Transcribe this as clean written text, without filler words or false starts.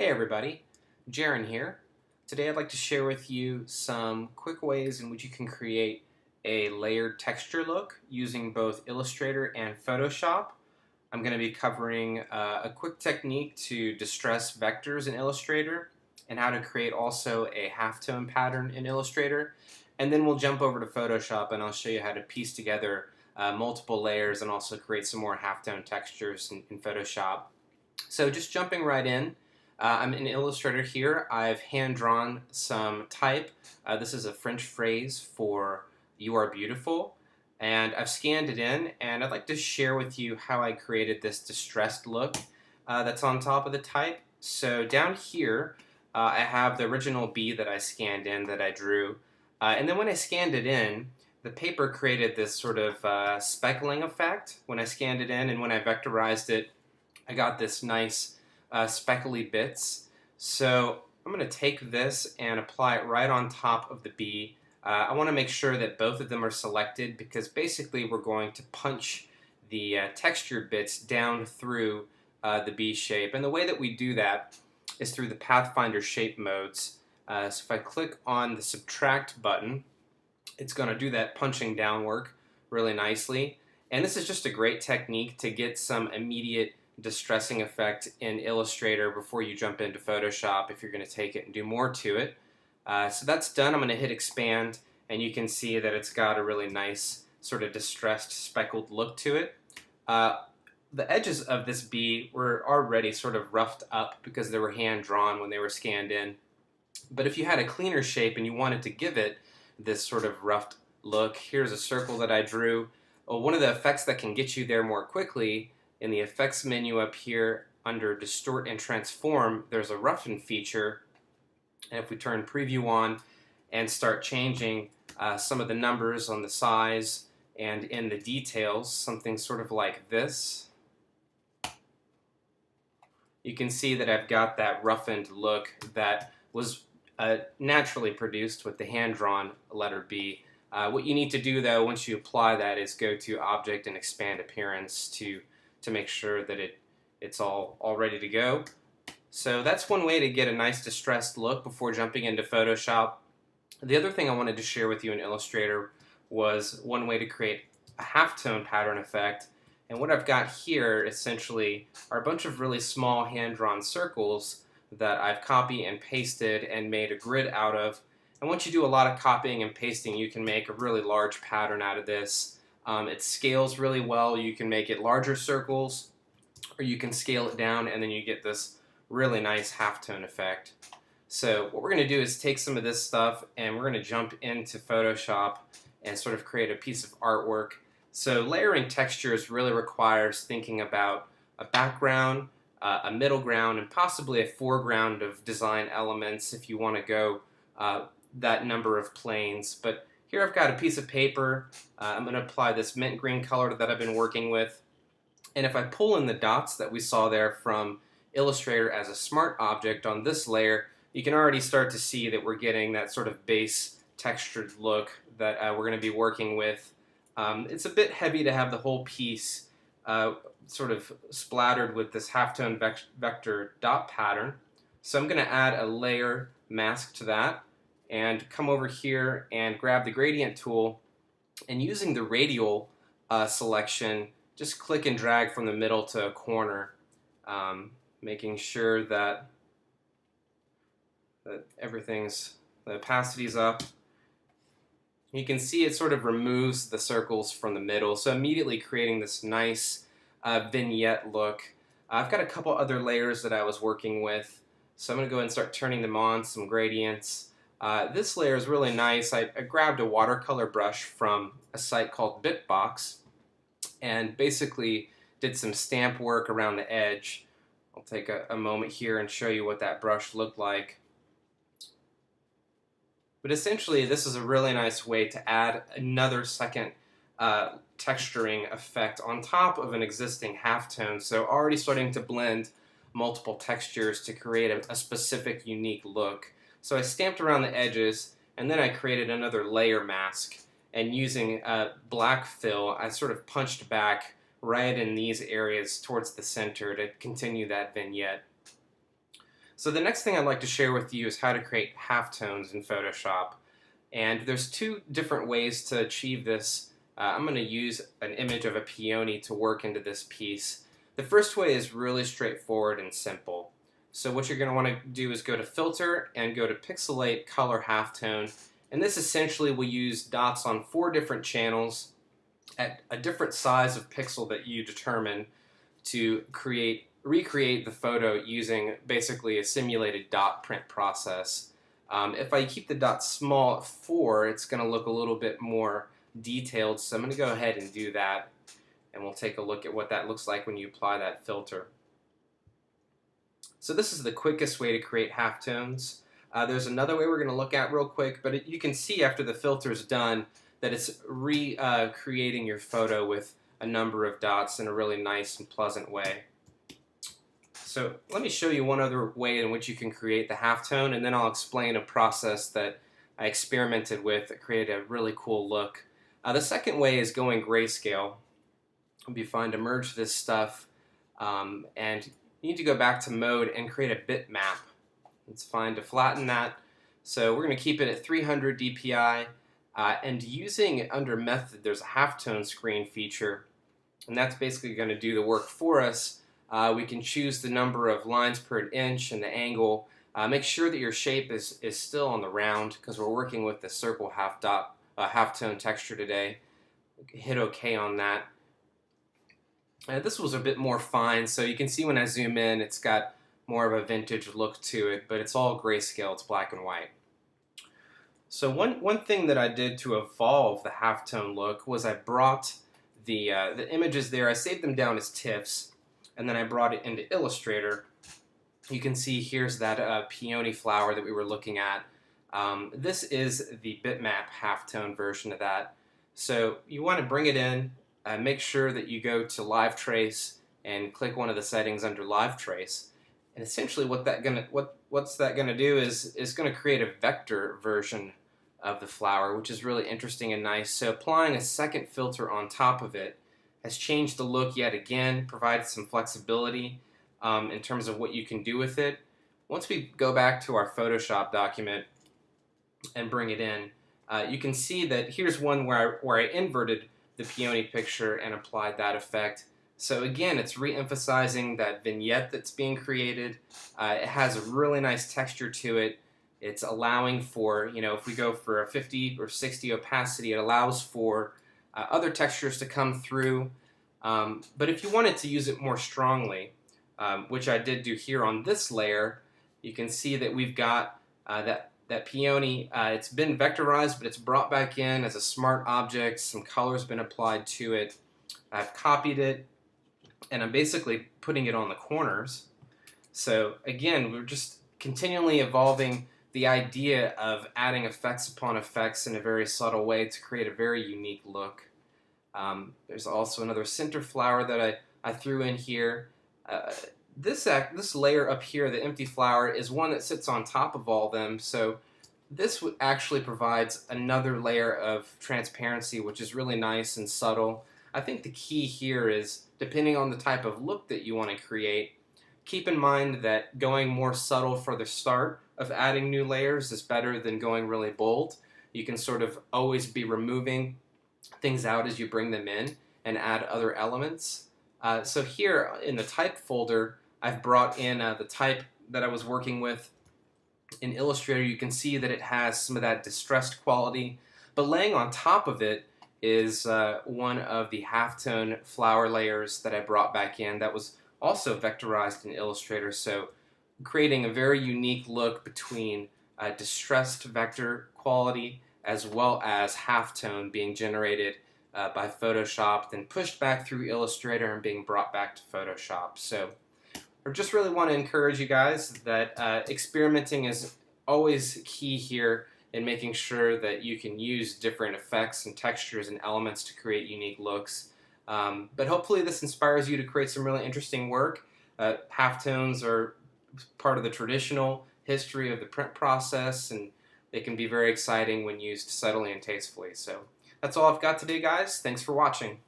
Hey everybody, Gerren here. Today I'd like to share with you some quick ways in which you can create a layered texture look using both Illustrator and Photoshop. I'm going to be covering a quick technique to distress vectors in Illustrator and how to create also a halftone pattern in Illustrator. And then we'll jump over to Photoshop and I'll show you how to piece together multiple layers and also create some more halftone textures in Photoshop. So just jumping right in. I'm in Illustrator here. I've hand-drawn some type. This is a French phrase for "you are beautiful." And I've scanned it in, and I'd like to share with you how I created this distressed look that's on top of the type. So down here, I have the original bee that I scanned in, that I drew. And then when I scanned it in, the paper created this sort of speckling effect when I scanned it in, and when I vectorized it, I got this nice speckly bits. So I'm going to take this and apply it right on top of the bee. I want to make sure that both of them are selected because basically we're going to punch the textured bits down through the bee shape. And the way that we do that is through the Pathfinder shape modes. So if I click on the subtract button, it's going to do that punching down work really nicely. And this is just a great technique to get some immediate distressing effect in Illustrator before you jump into Photoshop if you're going to take it and do more to it. So that's done. I'm going to hit expand and you can see that it's got a really nice sort of distressed speckled look to it. The edges of this bee were already sort of roughed up because they were hand drawn when they were scanned in. But if you had a cleaner shape and you wanted to give it this sort of roughed look, here's a circle that I drew. One of the effects that can get you there more quickly, in the effects menu up here under distort and transform, there's a roughen feature. And if we turn preview on and start changing some of the numbers on the size and in the details, something sort of like this, you can see that I've got that roughened look that was naturally produced with the hand-drawn letter B. What you need to do though once you apply that is go to Object and Expand Appearance to make sure that it's all ready to go. So that's one way to get a nice distressed look before jumping into Photoshop. The other thing I wanted to share with you in Illustrator was one way to create a halftone pattern effect. And what I've got here essentially are a bunch of really small hand-drawn circles that I've copied and pasted and made a grid out of. And once you do a lot of copying and pasting, you can make a really large pattern out of this. It scales really well. You can make it larger circles, or you can scale it down, and then you get this really nice halftone effect. So what we're going to do is take some of this stuff, and we're going to jump into Photoshop and sort of create a piece of artwork. So layering textures really requires thinking about a background, a middle ground, and possibly a foreground of design elements if you want to go that number of planes. But here I've got a piece of paper. I'm going to apply this mint green color that I've been working with. And if I pull in the dots that we saw there from Illustrator as a smart object on this layer, you can already start to see that we're getting that sort of base textured look that we're going to be working with. It's a bit heavy to have the whole piece sort of splattered with this halftone vector dot pattern. So I'm going to add a layer mask to that and come over here and grab the gradient tool, and using the radial selection, just click and drag from the middle to a corner, making sure that everything's, the opacity's up. You can see it sort of removes the circles from the middle, so immediately creating this nice vignette look. I've got a couple other layers that I was working with, so I'm going to go ahead and start turning them on, some gradients. This layer is really nice. I grabbed a watercolor brush from a site called Bitbox and basically did some stamp work around the edge. I'll take a moment here and show you what that brush looked like. But essentially, this is a really nice way to add another second texturing effect on top of an existing halftone. So already starting to blend multiple textures to create a specific, unique look. So I stamped around the edges, and then I created another layer mask. And using black fill, I sort of punched back right in these areas towards the center to continue that vignette. So the next thing I'd like to share with you is how to create halftones in Photoshop. And there's two different ways to achieve this. I'm going to use an image of a peony to work into this piece. The first way is really straightforward and simple. So what you're going to want to do is go to Filter and go to Pixelate Color Halftone. And this essentially will use dots on 4 different channels at a different size of pixel that you determine to recreate the photo using basically a simulated dot print process. If I keep the dots small at 4, it's going to look a little bit more detailed, so I'm going to go ahead and do that, and we'll take a look at what that looks like when you apply that filter. So this is the quickest way to create halftones. There's another way we're going to look at real quick, but you can see after the filter is done that it's recreating your photo with a number of dots in a really nice and pleasant way. So let me show you one other way in which you can create the halftone, and then I'll explain a process that I experimented with that created a really cool look. The second way is going grayscale. It'll be fine to merge this stuff, and you need to go back to mode and create a bitmap. It's fine to flatten that. So we're going to keep it at 300 dpi, and using under method, there's a halftone screen feature, and that's basically going to do the work for us. We can choose the number of lines per inch and the angle. Make sure that your shape is still on the round because we're working with the circle halftone texture today. Hit OK on that. This was a bit more fine, so you can see when I zoom in it's got more of a vintage look to it, but it's all grayscale, it's black and white. So one thing that I did to evolve the halftone look was I brought the images there, I saved them down as TIFFs, and then I brought it into Illustrator. You can see here's that peony flower that we were looking at. This is the bitmap halftone version of that. So you want to bring it in, make sure that you go to Live Trace and click one of the settings under Live Trace. And essentially what's that gonna do is gonna create a vector version of the flower, which is really interesting and nice. So applying a second filter on top of it has changed the look yet again, provided some flexibility in terms of what you can do with it. Once we go back to our Photoshop document and bring it in, you can see that here's one where I inverted the peony picture and applied that effect. So again, it's re-emphasizing that vignette that's being created. It has a really nice texture to it. It's allowing for, if we go for a 50 or 60 opacity, it allows for other textures to come through. But if you wanted to use it more strongly, which I did do here on this layer, you can see that we've got that peony. It's been vectorized, but it's brought back in as a smart object. Some color's been applied to it. I've copied it, and I'm basically putting it on the corners. So again, we're just continually evolving the idea of adding effects upon effects in a very subtle way to create a very unique look. There's also another center flower that I threw in here. This layer up here, the empty flower, is one that sits on top of all them, so this actually provides another layer of transparency, which is really nice and subtle. I think the key here is, depending on the type of look that you want to create, keep in mind that going more subtle for the start of adding new layers is better than going really bold. You can sort of always be removing things out as you bring them in and add other elements. So here in the type folder, I've brought in the type that I was working with in Illustrator. You can see that it has some of that distressed quality, but laying on top of it is one of the halftone flower layers that I brought back in that was also vectorized in Illustrator, so creating a very unique look between distressed vector quality as well as halftone being generated by Photoshop, then pushed back through Illustrator and being brought back to Photoshop. So I just really want to encourage you guys that experimenting is always key here in making sure that you can use different effects and textures and elements to create unique looks. But hopefully this inspires you to create some really interesting work. Halftones are part of the traditional history of the print process, and they can be very exciting when used subtly and tastefully. So that's all I've got today, guys. Thanks for watching.